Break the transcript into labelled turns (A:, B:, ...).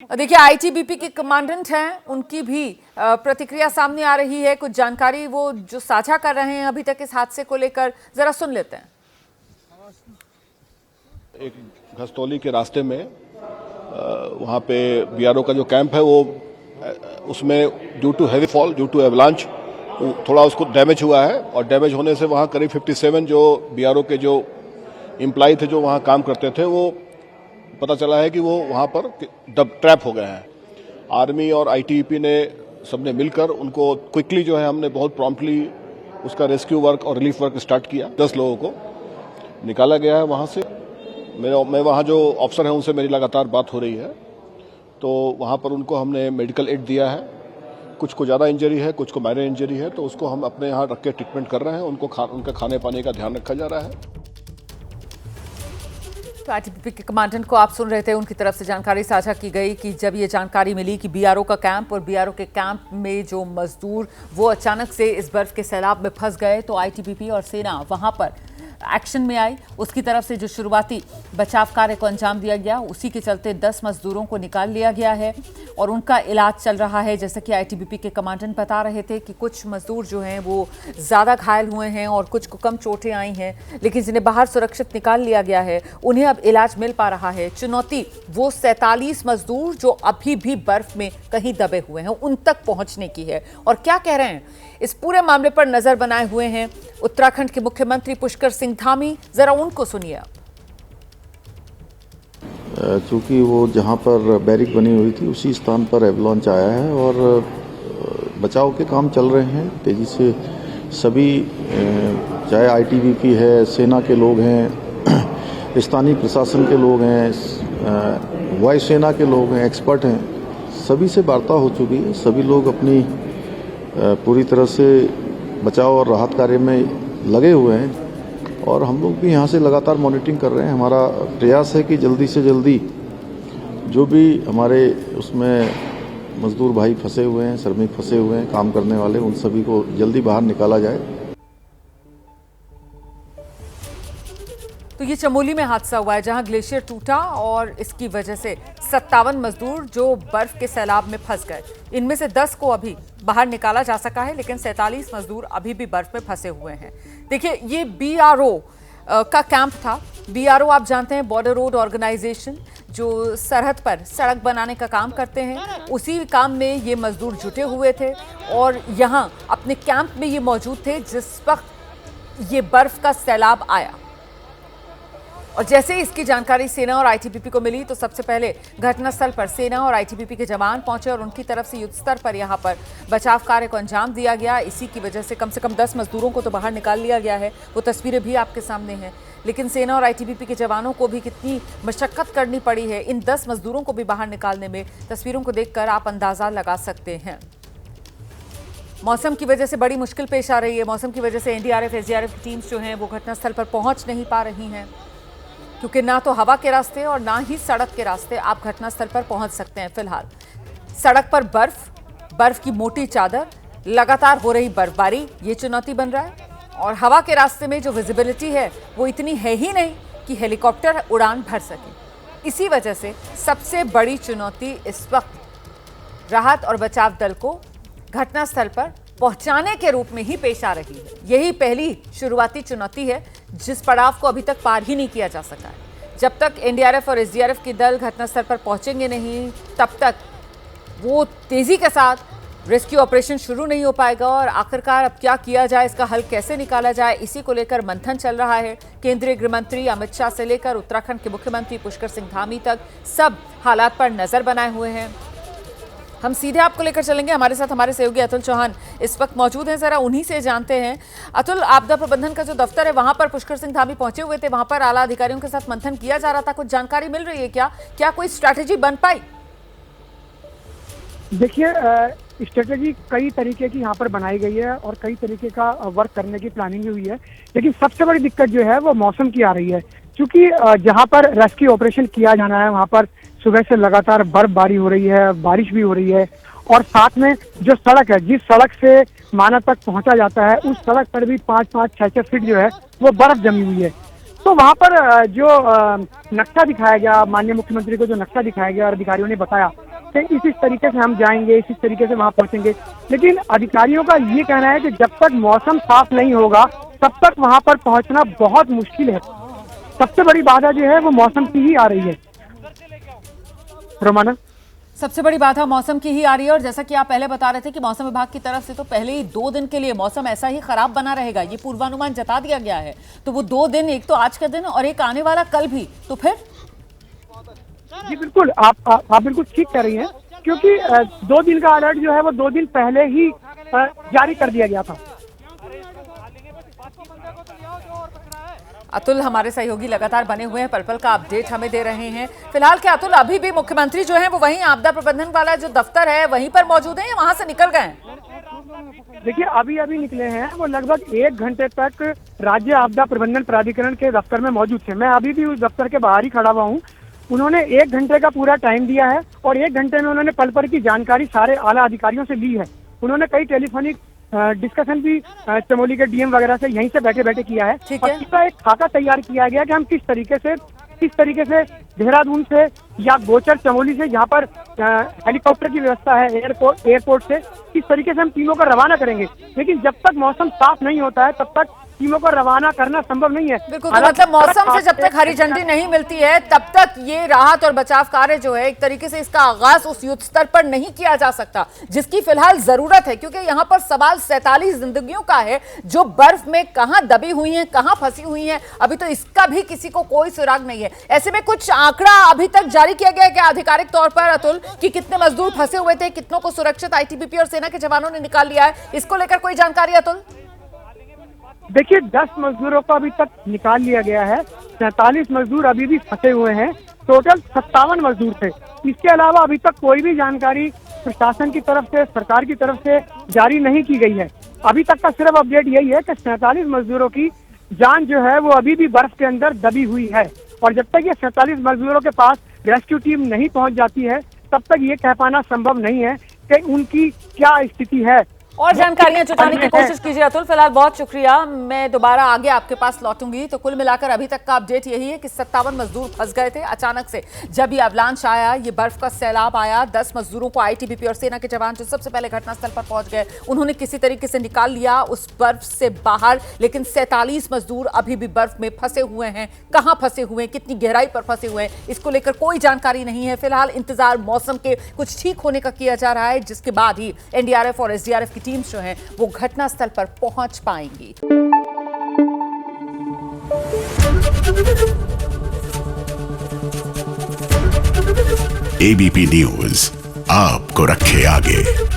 A: देखिए, आईटीबीपी के कमांडेंट हैं, उनकी भी प्रतिक्रिया सामने आ रही है। कुछ जानकारी वो जो साझा कर रहे हैं अभी तक इस हादसे को लेकर, जरा सुन लेते हैं।
B: एक घस्तौली के रास्ते में वहाँ पे बीआरओ का जो कैंप है वो उसमें due to heavy fall, due to avalanche थोड़ा उसको डैमेज हुआ है और डैमेज होने से वहाँ करीब 57 जो बीआरओ के जो एम्प्लॉय थे जो वहाँ काम करते थे वो पता चला है कि वो वहाँ पर ट्रैप हो गए हैं। आर्मी और आईटीबीपी ने सबने मिलकर उनको क्विकली जो है हमने बहुत प्रॉम्प्टली उसका रेस्क्यू वर्क और रिलीफ वर्क स्टार्ट किया। 10 लोगों को निकाला गया है वहाँ से। मैं वहाँ जो ऑफिसर हैं उनसे मेरी लगातार बात हो रही है, तो वहाँ पर उनको हमने मेडिकल एड दिया है। कुछ को ज़्यादा इंजरी है, कुछ को माइनर इंजरी है, तो उसको हम अपने यहाँ रख के ट्रीटमेंट कर रहे हैं। उनका खाने पाने का ध्यान रखा जा रहा है।
A: तो आईटीबीपी के कमांडेंट को आप सुन रहे थे, उनकी तरफ से जानकारी साझा की गई कि जब ये जानकारी मिली कि बीआरओ का कैंप और बीआरओ के कैंप में जो मजदूर वो अचानक से इस बर्फ के सैलाब में फंस गए, तो आईटीबीपी और सेना वहां पर एक्शन में आई। उसकी तरफ से जो शुरुआती बचाव कार्य को अंजाम दिया गया, उसी के चलते 10 मजदूरों को निकाल लिया गया है और उनका इलाज चल रहा है। जैसे कि आईटीबीपी के कमांडेंट बता रहे थे कि कुछ मजदूर जो हैं वो ज़्यादा घायल हुए हैं और कुछ को कम चोटें आई हैं, लेकिन जिन्हें बाहर सुरक्षित निकाल लिया गया है उन्हें अब इलाज मिल पा रहा है। चुनौती वो 47 मजदूर जो अभी भी बर्फ में कहीं दबे हुए हैं उन तक पहुंचने की है। और क्या कह रहे हैं, इस पूरे मामले पर नजर बनाए हुए हैं उत्तराखंड के मुख्यमंत्री पुष्कर सिंह धामी। जरा उनको सुनिए आप।
C: चूंकि वो जहां पर बैरिक बनी हुई थी उसी स्थान पर एवलांच आया है और बचाव के काम चल रहे हैं तेजी से। सभी चाहे आईटीबीपी है, सेना के लोग हैं, स्थानीय प्रशासन के लोग हैं, वायुसेना के लोग हैं, एक्सपर्ट हैं, सभी से वार्ता हो चुकी है। सभी लोग अपनी पूरी तरह से बचाव और राहत कार्य में लगे हुए हैं और हम लोग भी यहाँ से लगातार मॉनिटरिंग कर रहे हैं। हमारा प्रयास है कि जल्दी से जल्दी जो भी हमारे उसमें मजदूर भाई फंसे हुए हैं, श्रमिक फंसे हुए हैं, काम करने वाले, उन सभी को जल्दी बाहर निकाला जाए।
A: तो ये चमोली में हादसा हुआ है जहां ग्लेशियर टूटा और इसकी वजह से 57 मजदूर जो बर्फ के सैलाब में फंस गए, इनमें से 10 को अभी बाहर निकाला जा सका है, लेकिन 47 मजदूर अभी भी बर्फ में फंसे हुए हैं। देखिए, ये बीआरओ का कैंप था। बीआरओ आप जानते हैं, बॉर्डर रोड ऑर्गेनाइजेशन, जो सरहद पर सड़क बनाने का काम करते हैं, उसी काम में ये मजदूर जुटे हुए थे और यहाँ अपने कैंप में ये मौजूद थे जिस वक्त ये बर्फ का सैलाब आया। और जैसे ही इसकी जानकारी सेना और आईटीबीपी को मिली तो सबसे पहले घटनास्थल पर सेना और आईटीबीपी के जवान पहुंचे और उनकी तरफ से युद्ध स्तर पर यहां पर बचाव कार्य को अंजाम दिया गया। इसी की वजह से कम 10 मजदूरों को तो बाहर निकाल लिया गया है, वो तस्वीरें भी आपके सामने हैं। लेकिन सेना और आईटीबीपी के जवानों को भी कितनी मशक्कत करनी पड़ी है इन 10 मजदूरों को भी बाहर निकालने में, तस्वीरों को देखकर आप अंदाजा लगा सकते हैं। मौसम की वजह से बड़ी मुश्किल पेश आ रही है। मौसम की वजह से एनडीआरएफ, एसडीआरएफ की टीम्स जो हैं वो घटनास्थल पर पहुंच नहीं पा रही हैं, क्योंकि ना तो हवा के रास्ते और ना ही सड़क के रास्ते आप घटनास्थल पर पहुंच सकते हैं। फिलहाल सड़क पर बर्फ की मोटी चादर, लगातार हो रही बर्फबारी, ये चुनौती बन रहा है। और हवा के रास्ते में जो विजिबिलिटी है वो इतनी है ही नहीं कि हेलीकॉप्टर उड़ान भर सके। इसी वजह से सबसे बड़ी चुनौती इस वक्त राहत और बचाव दल को घटनास्थल पर पहुंचाने के रूप में ही पेश आ रही है। यही पहली शुरुआती चुनौती है जिस पड़ाव को अभी तक पार ही नहीं किया जा सका है। जब तक एनडीआरएफ और एसडीआरएफ के दल घटनास्थल पर पहुंचेंगे नहीं, तब तक वो तेजी के साथ रेस्क्यू ऑपरेशन शुरू नहीं हो पाएगा। और आखिरकार अब क्या किया जाए, इसका हल कैसे निकाला जाए, इसी को लेकर मंथन चल रहा है। केंद्रीय गृह मंत्री अमित शाह से लेकर उत्तराखंड के मुख्यमंत्री पुष्कर सिंह धामी तक सब हालात पर नजर बनाए हुए हैं। हम सीधे आपको लेकर चलेंगे। हमारे साथ हमारे सहयोगी अतुल चौहान इस वक्त मौजूद हैं, जरा उन्हीं से जानते हैं। अतुल, आपदा प्रबंधन का जो दफ्तर है वहां पर पुष्कर सिंह धामी पहुंचे हुए थे, वहां पर आला अधिकारियों के साथ मंथन किया जा रहा था, कुछ जानकारी मिल रही है क्या कोई स्ट्रैटेजी बन पाई?
D: देखिए, स्ट्रेटेजी कई तरीके की यहाँ पर बनाई गई है और कई तरीके का वर्क करने की प्लानिंग भी हुई है, लेकिन सबसे बड़ी दिक्कत जो है वो मौसम की आ रही है। क्योंकि जहाँ पर रेस्क्यू ऑपरेशन किया जाना है वहाँ पर सुबह से लगातार बर्फबारी हो रही है, बारिश भी हो रही है और साथ में जो सड़क है, जिस सड़क से माना तक पहुंचा जाता है, उस सड़क पर भी 5-5, 6-6 फीट जो है वो बर्फ जमी हुई है। तो वहाँ पर जो नक्शा दिखाया गया, माननीय मुख्यमंत्री को जो नक्शा दिखाया गया और अधिकारियों ने बताया कि इस तरीके से हम जाएंगे, इस तरीके से वहां पहुंचेंगे। लेकिन अधिकारियों का ये कहना है कि जब तक मौसम साफ नहीं होगा तब तक वहां पर पहुंचना बहुत मुश्किल है। सबसे बड़ी बाधा जो है वो मौसम की ही आ रही है। रोमाना,
A: सबसे बड़ी बाधा मौसम की ही आ रही है और जैसा कि आप पहले बता रहे थे कि मौसम विभाग की तरफ से तो पहले ही 2 दिन के लिए मौसम ऐसा ही खराब बना रहेगा, ये पूर्वानुमान जता दिया गया है। तो वो 2 दिन, एक तो आज का दिन और एक आने वाला कल भी, तो फिर
D: जी बिल्कुल, आप बिल्कुल ठीक कह रही हैं, क्योंकि 2 दिन का अलर्ट जो है वो 2 दिन पहले ही जारी कर दिया गया था।
A: अतुल हमारे सहयोगी लगातार बने हुए हैं, पल पल का अपडेट हमें दे रहे हैं। फिलहाल क्या अतुल अभी भी मुख्यमंत्री जो हैं वो वहीं आपदा प्रबंधन वाला जो दफ्तर है वहीं पर मौजूद हैं या वहां से निकल गए हैं?
D: देखिए, अभी निकले हैं, वो लगभग 1 घंटे तक राज्य आपदा प्रबंधन प्राधिकरण के दफ्तर में मौजूद थे। मैं अभी भी उस दफ्तर के बाहर ही खड़ा हुआ हूँ। उन्होंने 1 घंटे का पूरा टाइम दिया है और 1 घंटे में उन्होंने पल पल की जानकारी सारे आला अधिकारियों से ली है। उन्होंने कई टेलीफोनिक डिस्कशन भी चमोली के डीएम वगैरह से यहीं से बैठे बैठे किया है।
A: ठीक
D: और
A: है।
D: इसका एक खाका तैयार किया गया कि हम किस तरीके से देहरादून से या गोचर चमोली से, जहाँ पर हेलीकॉप्टर की व्यवस्था है एयरपोर्ट से, किस तरीके से हम टीमों को रवाना करेंगे। लेकिन जब तक मौसम साफ नहीं होता है तब तक टीमों को रवाना करना संभव नहीं है।
A: बिल्कुल, तो मतलब मौसम से जब तक हरी झंडी नहीं मिलती है तब तक ये राहत और बचाव कार्य जो है एक तरीके से इसका आगाज उस युद्ध स्तर पर नहीं किया जा सकता जिसकी फिलहाल जरूरत है, क्योंकि यहाँ पर सवाल 47 जिंदगियों का है जो बर्फ में कहां दबी हुई हैं, कहां फंसी हुई हैं। अभी तो इसका भी किसी को कोई सुराग नहीं है। ऐसे में कुछ आंकड़ा अभी तक जारी किया गया है क्या आधिकारिक तौर पर अतुल, कि कितने मजदूर फंसे हुए थे, कितनों को सुरक्षित आईटीबीपी और सेना के जवानों ने निकाल लिया है, इसको लेकर कोई जानकारी अतुल?
D: देखिए, 10 मजदूरों को अभी तक निकाल लिया गया है, 47 मजदूर अभी भी फंसे हुए हैं, टोटल 57 मजदूर थे। इसके अलावा अभी तक कोई भी जानकारी प्रशासन की तरफ से, सरकार की तरफ से जारी नहीं की गई है। अभी तक का सिर्फ अपडेट यही है कि 47 मजदूरों की जान जो है वो अभी भी बर्फ के अंदर दबी हुई है और जब तक ये 47 मजदूरों के पास रेस्क्यू टीम नहीं पहुंच जाती है तब तक ये कह पाना संभव नहीं है कि उनकी क्या स्थिति है।
A: और जानकारियां जुटाने की कोशिश कीजिए अतुल। फिलहाल बहुत शुक्रिया, मैं दोबारा आगे आपके पास लौटूंगी। तो कुल मिलाकर अभी तक का अपडेट यही है कि 57 मजदूर फंस गए थे अचानक से जब ये अवलांच आया, ये बर्फ का सैलाब आया। 10 मजदूरों को आईटीबीपी और सेना के जवान जो सबसे पहले घटनास्थल पर पहुंच गए उन्होंने किसी तरीके से निकाल लिया उस बर्फ से बाहर, लेकिन 47 मजदूर अभी भी बर्फ में फंसे हुए हैं। कहां फंसे हुए हैं, कितनी गहराई पर फंसे हुए हैं, इसको लेकर कोई जानकारी नहीं है। फिलहाल इंतजार मौसम के कुछ ठीक होने का किया जा रहा है, जिसके बाद ही एनडीआरएफ और एसडीआरएफ की टीम्स जो हैं वो घटनास्थल पर पहुंच पाएंगी।
E: एबीपी न्यूज आपको रखे आगे।